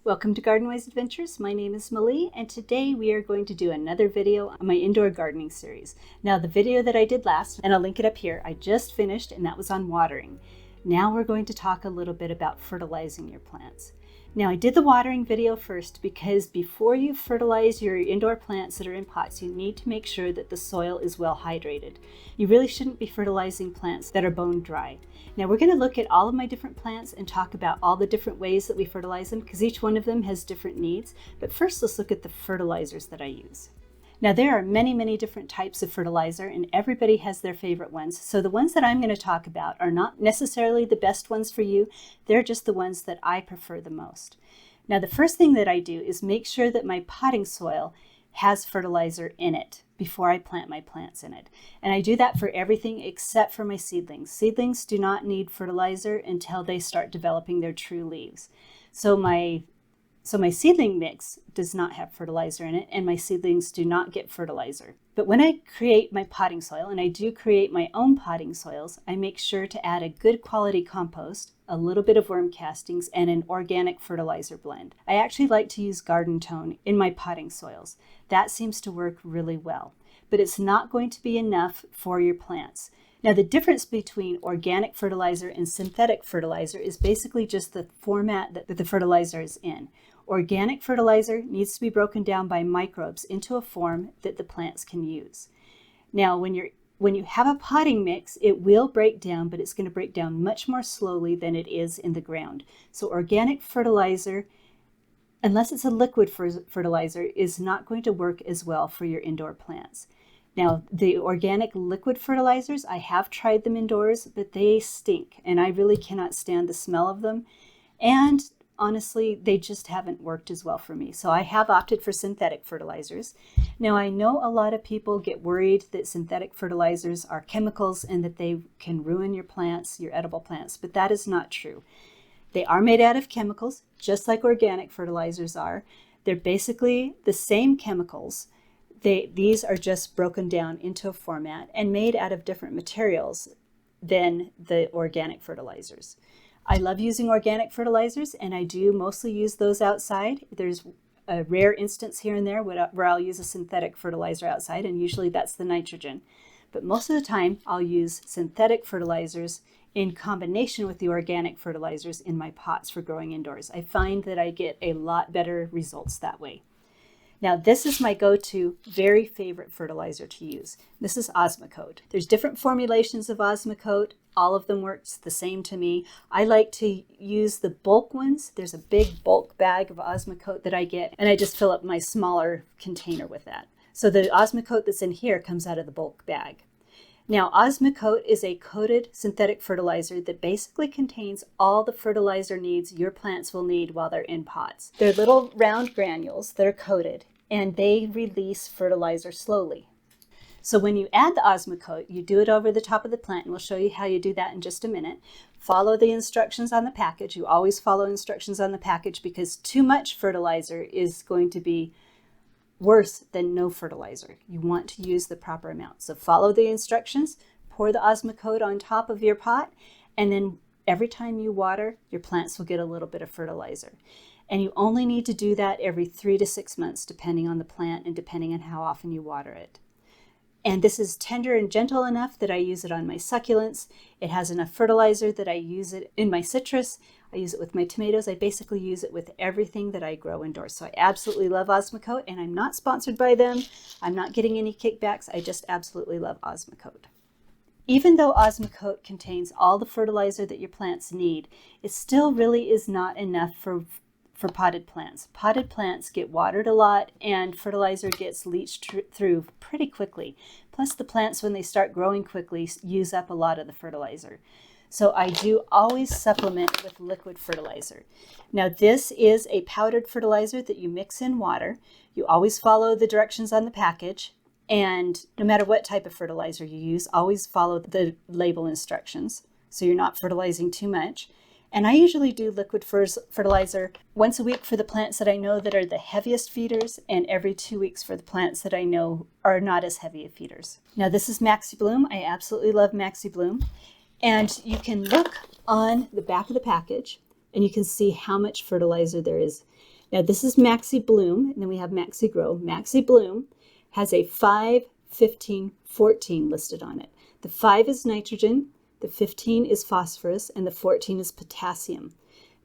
Welcome to Garden Wise Adventures. My name is Malie, and today we are going to do another video on my indoor gardening series. Now, the video that I did last, and I'll link it up here, I just finished, and that was on watering. Now we're going to talk a little bit about fertilizing your plants. Now, I did the watering video first because before you fertilize your indoor plants that are in pots, you need to make sure that the soil is well hydrated. You really shouldn't be fertilizing plants that are bone dry. Now, we're going to look at all of my different plants and talk about all the different ways that we fertilize them because each one of them has different needs. But first, let's look at the fertilizers that I use. Now, there are many different types of fertilizer, and everybody has their favorite ones. So the ones that I'm going to talk about are not necessarily the best ones for you. They're just the ones that I prefer the most. Now, the first thing that I do is make sure that my potting soil has fertilizer in it before I plant my plants in it. And I do that for everything except for my seedlings. Seedlings do not need fertilizer until they start developing their true leaves. So my seedling mix does not have fertilizer in it, and my seedlings do not get fertilizer. But when I create my potting soil, and I do create my own potting soils, I make sure to add a good quality compost, a little bit of worm castings, and an organic fertilizer blend. I actually like to use garden tone in my potting soils. That seems to work really well, but it's not going to be enough for your plants. Now, the difference between organic fertilizer and synthetic fertilizer is basically just the format that the fertilizer is in. Organic fertilizer needs to be broken down by microbes into a form that the plants can use. Now, when you have a potting mix, it will break down, but it's going to break down much more slowly than it is in the ground. So organic fertilizer, unless it's a liquid fertilizer, is not going to work as well for your indoor plants. Now, the organic liquid fertilizers, I have tried them indoors, but they stink, and I really cannot stand the smell of them. And honestly, they just haven't worked as well for me. So I have opted for synthetic fertilizers. Now, I know a lot of people get worried that synthetic fertilizers are chemicals and that they can ruin your plants, your edible plants, but that is not true. They are made out of chemicals, just like organic fertilizers are. They're basically the same chemicals. These are just broken down into a format and made out of different materials than the organic fertilizers. I love using organic fertilizers, and I do mostly use those outside. There's a rare instance here and there where I'll use a synthetic fertilizer outside, and usually that's the nitrogen. But most of the time, I'll use synthetic fertilizers in combination with the organic fertilizers in my pots for growing indoors. I find that I get a lot better results that way. Now, this is my go-to very favorite fertilizer to use. This is Osmocote. There's different formulations of Osmocote. All of them works the same to me. I like to use the bulk ones. There's a big bulk bag of Osmocote that I get, and I just fill up my smaller container with that. So the Osmocote that's in here comes out of the bulk bag. Now, Osmocote is a coated synthetic fertilizer that basically contains all the fertilizer needs your plants will need while they're in pots. They're little round granules that are coated, and they release fertilizer slowly. So when you add the Osmocote, you do it over the top of the plant, and we'll show you how you do that in just a minute. Follow the instructions on the package. You always follow instructions on the package because too much fertilizer is going to be worse than no fertilizer. You want to use the proper amount. So follow the instructions, pour the Osmocote on top of your pot, and then every time you water, your plants will get a little bit of fertilizer. And you only need to do that every 3 to 6 months, depending on the plant and depending on how often you water it. And this is tender and gentle enough that I use it on my succulents. It has enough fertilizer that I use it in my citrus. I use it with my tomatoes. I basically use it with everything that I grow indoors. So I absolutely love Osmocote, and I'm not sponsored by them. I'm not getting any kickbacks. I just absolutely love Osmocote. Even though Osmocote contains all the fertilizer that your plants need, it still really is not enough for potted plants. Potted plants get watered a lot, and fertilizer gets leached through pretty quickly. Plus, the plants, when they start growing quickly, use up a lot of the fertilizer. So I do always supplement with liquid fertilizer. Now, this is a powdered fertilizer that you mix in water. You always follow the directions on the package, and no matter what type of fertilizer you use, always follow the label instructions so you're not fertilizing too much. And I usually do liquid fertilizer once a week for the plants that I know that are the heaviest feeders, and every 2 weeks for the plants that I know are not as heavy of feeders. Now, this is Maxi Bloom. I absolutely love Maxi Bloom. And you can look on the back of the package and you can see how much fertilizer there is. Now this is Maxi Bloom, and then we have Maxi Grow. Maxi Bloom has a 5, 15, 14 listed on it. The 5 is nitrogen, the 15 is phosphorus, and the 14 is potassium.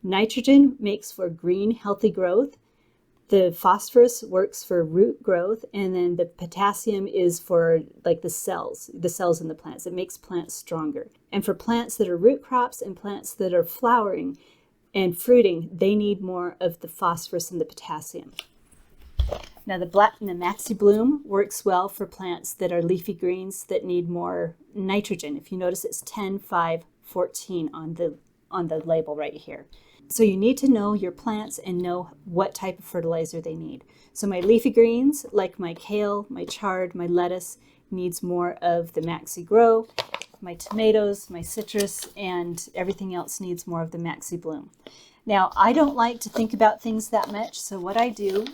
Nitrogen makes for green, healthy growth. The phosphorus works for root growth, and then the potassium is for like the cells in the plants. It makes plants stronger. And for plants that are root crops and plants that are flowering and fruiting, they need more of the phosphorus and the potassium. Now the Maxi Bloom works well for plants that are leafy greens that need more nitrogen. If you notice, it's 10, 5, 14 on the label right here. So you need to know your plants and know what type of fertilizer they need. So my leafy greens, like my kale, my chard, my lettuce, needs more of the Maxi Grow. My tomatoes, my citrus, and everything else needs more of the Maxi Bloom. Now, I don't like to think about things that much, so what I do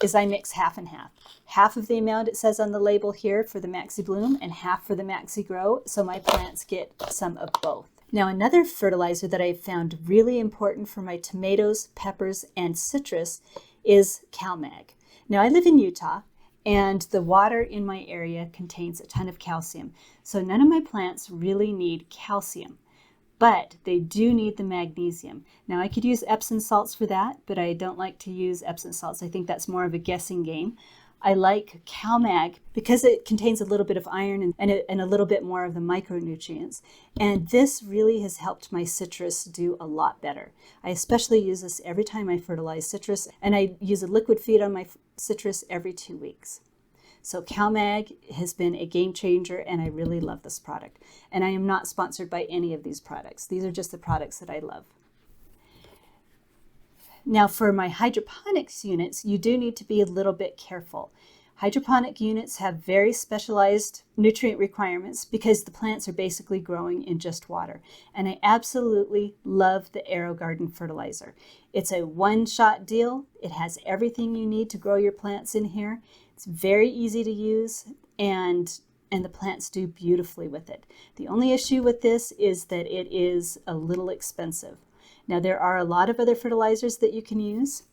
is I mix half and half. Half of the amount it says on the label here for the Maxi Bloom and half for the Maxi Grow, so my plants get some of both. Now, another fertilizer that I found really important for my tomatoes, peppers, and citrus is CalMag. Now, I live in Utah, and the water in my area contains a ton of calcium. So none of my plants really need calcium, but they do need the magnesium. Now, I could use Epsom salts for that, but I don't like to use Epsom salts. I think that's more of a guessing game. I like CalMag because it contains a little bit of iron and a little bit more of the micronutrients. And this really has helped my citrus do a lot better. I especially use this every time I fertilize citrus, and I use a liquid feed on my citrus every 2 weeks. So CalMag has been a game changer, and I really love this product. And I am not sponsored by any of these products. These are just the products that I love. Now for my hydroponics units, you do need to be a little bit careful. Hydroponic units have very specialized nutrient requirements because the plants are basically growing in just water. And I absolutely love the AeroGarden fertilizer. It's a one-shot deal. It has everything you need to grow your plants in here. It's very easy to use, and the plants do beautifully with it. The only issue with this is that it is a little expensive. Now, there are a lot of other fertilizers that you can use.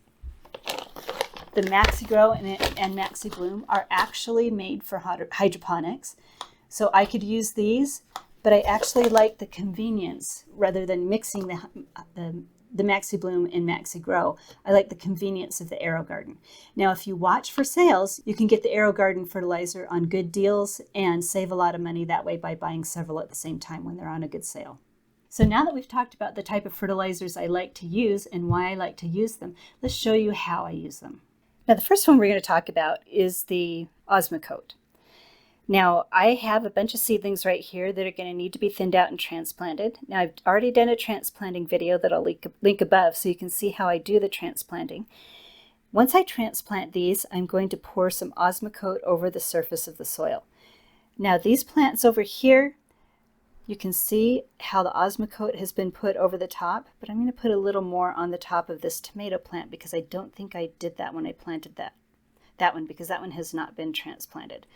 The Maxi Grow and Maxi Bloom are actually made for hydroponics. So I could use these, but I actually like the convenience rather than mixing the Maxi Bloom and Maxi Grow. I like the convenience of the AeroGarden. Now, if you watch for sales, you can get the AeroGarden fertilizer on good deals and save a lot of money that way by buying several at the same time when they're on a good sale. So now that we've talked about the type of fertilizers I like to use and why I like to use them, let's show you how I use them. Now, the first one we're going to talk about is the Osmocote. Now, I have a bunch of seedlings right here that are going to need to be thinned out and transplanted. Now, I've already done a transplanting video that I'll link above so you can see how I do the transplanting. Once I transplant these, I'm going to pour some Osmocote over the surface of the soil. Now, these plants over here, you can see how the Osmocote has been put over the top, but I'm going to put a little more on the top of this tomato plant because I don't think I did that when I planted that one because that one has not been transplanted.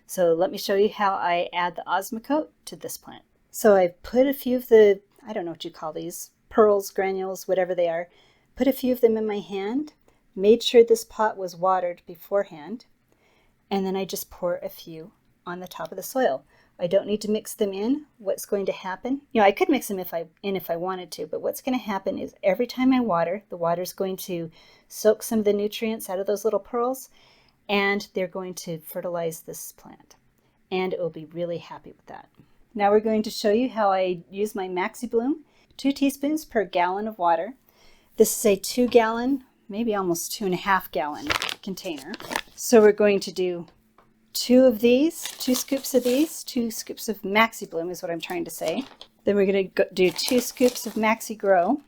So let me show you how I add the Osmocote to this plant. So I've put a few of the, I don't know what you call these, pearls, granules, whatever they are, put a few of them in my hand, made sure this pot was watered beforehand, and then I just pour a few on the top of the soil. I don't need to mix them in. What's going to happen, I could mix them if I wanted to, but what's going to happen is every time I water, the water's going to soak some of the nutrients out of those little pearls, and they're going to fertilize this plant. And it will be really happy with that. Now we're going to show you how I use my Maxi Bloom, 2 teaspoons per gallon of water. This is a 2-gallon, maybe almost 2.5-gallon container. So we're going to do 2 of these, 2 scoops of these, 2 scoops of Maxi Bloom is what I'm trying to say. Then we're going to do 2 scoops of Maxi Grow.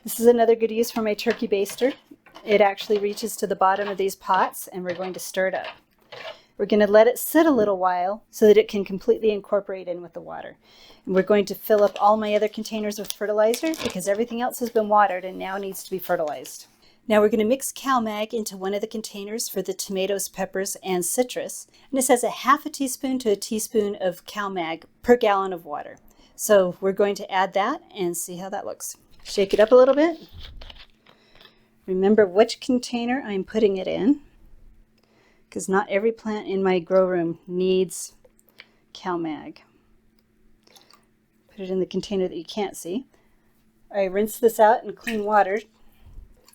This is another good use for my turkey baster. It actually reaches to the bottom of these pots, and we're going to stir it up. We're going to let it sit a little while so that it can completely incorporate in with the water. And we're going to fill up all my other containers with fertilizer because everything else has been watered and now needs to be fertilized. Now we're going to mix CalMag into one of the containers for the tomatoes, peppers, and citrus. And it says a half a teaspoon to a teaspoon of CalMag per gallon of water. So we're going to add that and see how that looks. Shake it up a little bit. Remember which container I'm putting it in, because not every plant in my grow room needs CalMag. Put it in the container that you can't see. I rinse this out in clean water.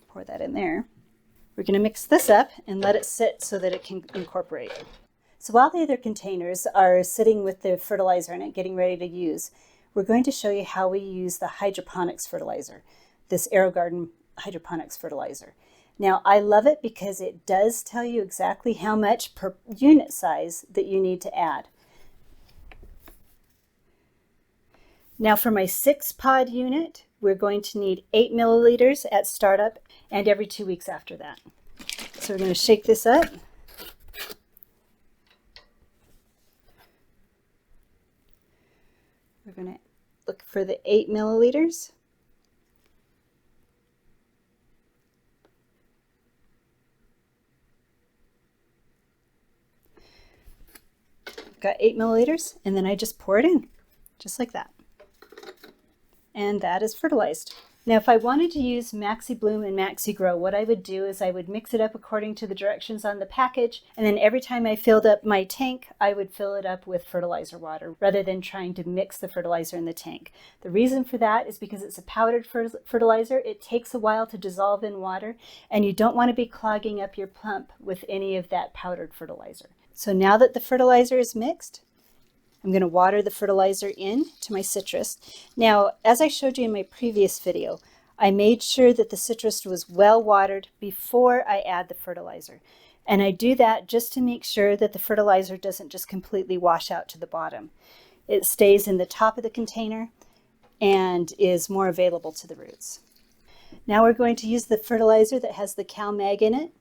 Pour that in there. We're going to mix this up and let it sit so that it can incorporate. So while the other containers are sitting with the fertilizer in it, getting ready to use, we're going to show you how we use the hydroponics fertilizer, this AeroGarden hydroponics fertilizer. Now, I love it because it does tell you exactly how much per unit size that you need to add. Now for my 6-pod unit, we're going to need 8 milliliters at startup and every 2 weeks after that. So we're going to shake this up. We're going to look for the 8 milliliters. Got 8 milliliters, and then I just pour it in, just like that. And that is fertilized. Now, if I wanted to use Maxi Bloom and Maxi Grow, what I would do is I would mix it up according to the directions on the package, and then every time I filled up my tank, I would fill it up with fertilizer water rather than trying to mix the fertilizer in the tank. The reason for that is because it's a powdered fertilizer. It takes a while to dissolve in water, and you don't want to be clogging up your pump with any of that powdered fertilizer. So now that the fertilizer is mixed, I'm going to water the fertilizer in to my citrus. Now, as I showed you in my previous video, I made sure that the citrus was well watered before I add the fertilizer. And I do that just to make sure that the fertilizer doesn't just completely wash out to the bottom. It stays in the top of the container and is more available to the roots. Now we're going to use the fertilizer that has the CalMag in it.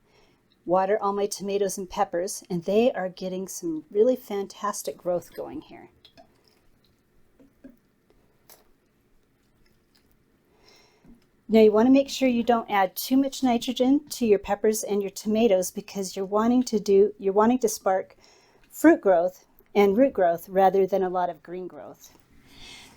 Water all my tomatoes and peppers, and they are getting some really fantastic growth going here. Now you want to make sure you don't add too much nitrogen to your peppers and your tomatoes because you're wanting to spark fruit growth and root growth rather than a lot of green growth.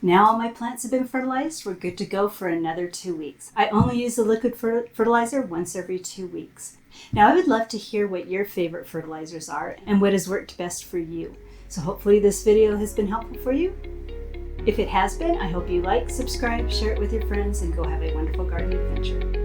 Now all my plants have been fertilized. We're good to go for another 2 weeks. I only use the liquid fertilizer once every 2 weeks. Now I would love to hear what your favorite fertilizers are and what has worked best for you. So hopefully this video has been helpful for you. If it has been, I hope you like, subscribe, share it with your friends, and go have a wonderful gardening adventure.